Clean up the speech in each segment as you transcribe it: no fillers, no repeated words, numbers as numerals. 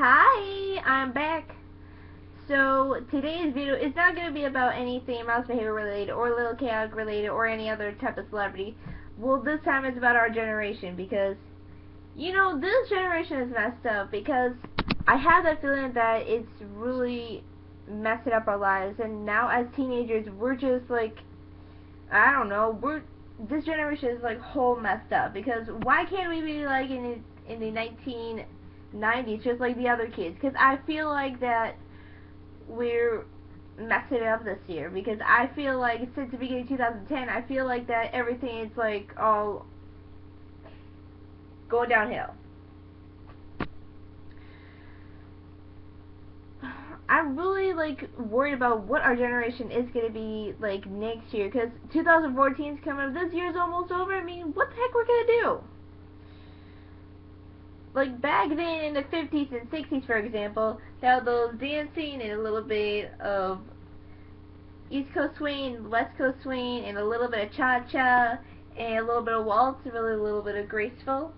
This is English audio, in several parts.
Hi, I'm back. So today's video is not going to be about anything mouse behavior related or Lil Chaotic related or any other type of celebrity. Well, this time it's about our generation because, this generation is messed up because I have that feeling that it's really messing up our lives, and now as teenagers we're just like, I don't know, this generation is like whole messed up because why can't we be like in the 1990s just like the other kids? Because I feel like that we're messing it up this year because I feel like since the beginning of 2010 I feel like that everything is like all going downhill. I'm really like worried about what our generation is going to be like next year because 2014 is coming up. This year's almost over. I mean, what the heck we're going to do? Like back then in the 50s and 60s, for example, they had those dancing and a little bit of East Coast swing, West Coast swing, and a little bit of cha-cha, and a little bit of waltz, and really a little bit of graceful.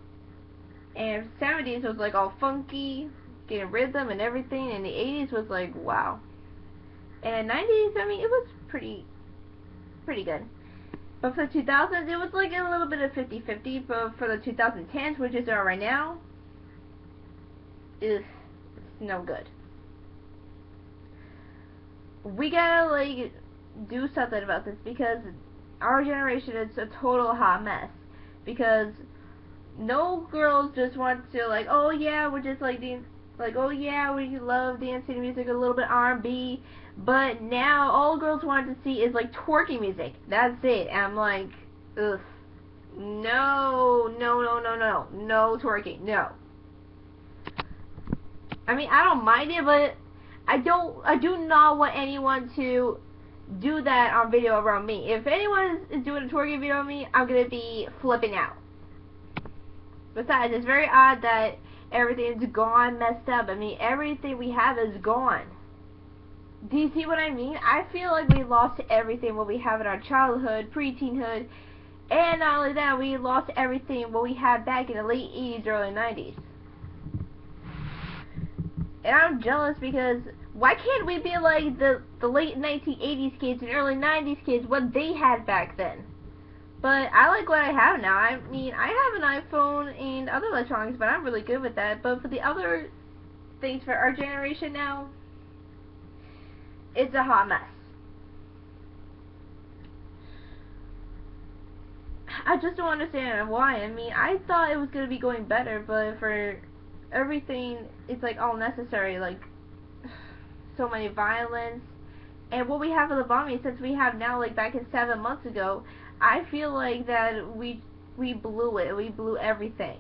And 70s was like all funky, getting rhythm and everything, and the 80s was like wow. And 90s, I mean, it was pretty good. But for the 2000s, it was like a little bit of 50-50. But for the 2010s, which is right now, it's no good. We gotta like do something about this because our generation is a total hot mess. Because no girls just want to like, oh yeah, we're just like oh yeah, we love dancing music, a little bit R&B, but now all girls want to see is like twerking music. That's it. And I'm like, ugh, no twerking, no. I mean, I don't mind it, but I do not want anyone to do that on video around me. If anyone is doing a twerking video on me, I'm gonna be flipping out. Besides, it's very odd that everything's gone, messed up. I mean, everything we have is gone. Do you see what I mean? I feel like we lost everything what we have in our childhood, pre-teenhood, and not only that, we lost everything what we had back in the late 80s, early 90s. And I'm jealous because why can't we be like the late 1980s kids and early 90s kids, what they had back then? But I like what I have now. I mean, I have an iPhone and other electronics, but I'm really good with that. But for the other things for our generation now, it's a hot mess. I just don't understand why. I mean, I thought it was going to be going better, but for everything, it's like all necessary, like so many violence. And what we have for the bombing, since we have now, like back in 7 months ago, I feel like that we blew it. We blew everything.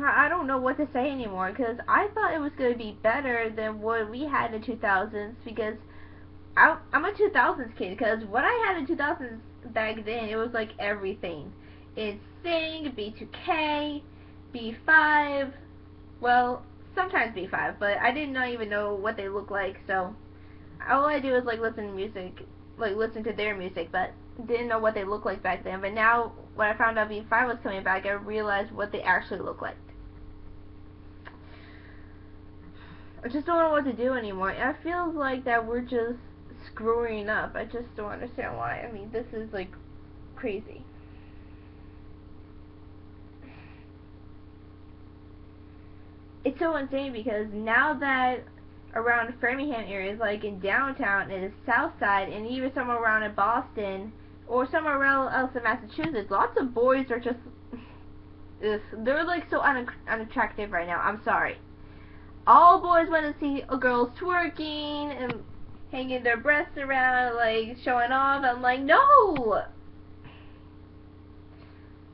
I don't know what to say anymore because I thought it was going to be better than what we had in the 2000s because I'm a 2000s kid because what I had in 2000s back then, it was like everything. It's Sing, B2K, B5, well, sometimes B5, but I did not even know what they look like, so all I do is like listen to music, like listen to their music, but didn't know what they looked like back then. But now when I found out B5 was coming back, I realized what they actually look like. I just don't know what to do anymore. I feel like that we're just screwing up. I just don't understand why. I mean, this is like crazy. It's so insane because now that around Framingham areas, like in downtown and the south side, and even somewhere around in Boston or somewhere else in Massachusetts, lots of boys are just they're like so unattractive right now. I'm sorry. All boys want to see girls twerking and hanging their breasts around, like showing off. I'm like, no.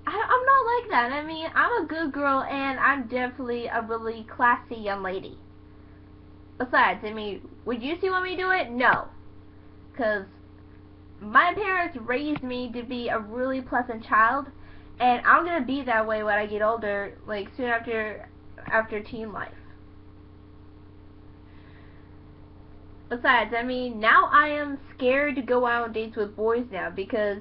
I'm not like that. I mean, I'm a good girl and I'm definitely a really classy young lady. Besides, I mean, would you want me to do it? No. Because my parents raised me to be a really pleasant child, and I'm going to be that way when I get older, like soon after teen life. Besides, I mean, now I am scared to go out on dates with boys now because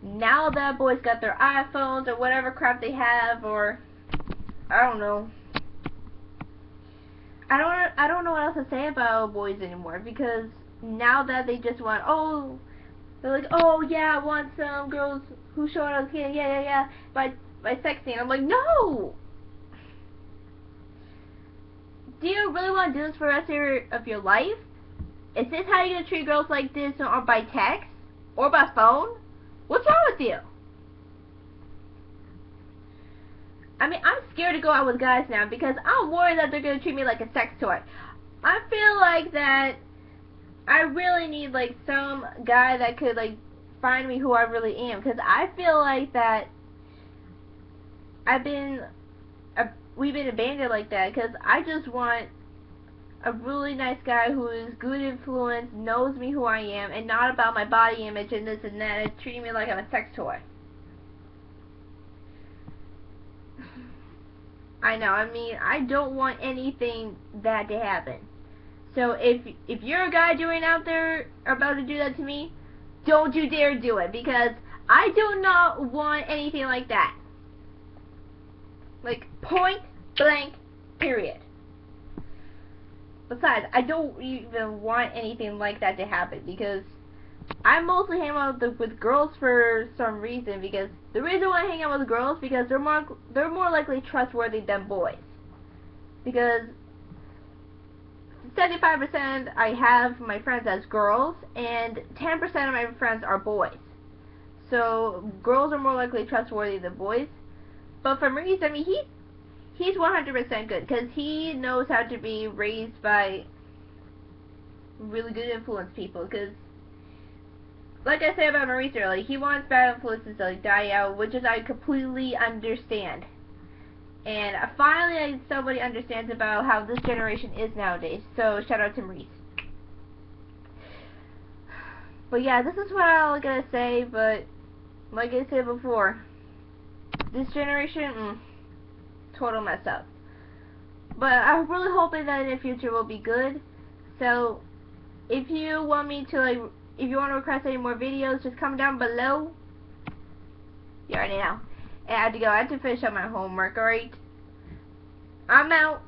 now that boys got their iPhones or whatever crap they have, or I don't know. I don't know what else to say about boys anymore, because now that they just want, oh, they're like, oh yeah, I want some girls who show us, yeah, by sexting. I'm like, no! Do you really want to do this for the rest of your life? Is this how you're going to treat girls like this, or by text? Or by phone? What's wrong with you? I mean, I'm scared to go out with guys now because I'm worried that they're going to treat me like a sex toy. I feel like that I really need, like, some guy that could, like, find me who I really am. Because I feel like that we've been abandoned like that. Because I just want a really nice guy who is good influence, knows me who I am, and not about my body image and this and that, and treating me like I'm a sex toy. I know, I mean, I don't want anything bad to happen. So if you're a guy doing out there about to do that to me, don't you dare do it, because I do not want anything like that. Like, point blank, period. Besides, I don't even want anything like that to happen, because I mostly hang out with girls for some reason, because the reason why I hang out with girls because they're more likely trustworthy than boys. Because 75% I have my friends as girls, and 10% of my friends are boys. So girls are more likely trustworthy than boys. But for Maurice, I mean, he's 100% good, because he knows how to be raised by really good influence people, because like I said about Maurice earlier, he wants bad influences to like die out, which is I completely understand. And finally somebody understands about how this generation is nowadays, so shout out to Maurice. But yeah, this is what I'm gonna say, but like I said before, this generation, total mess up. But I'm really hoping that in the future will be good. So if you want me to like, if you want to request any more videos, just comment down below. You already know. And I have to go. I have to finish up my homework. Alright, I'm out.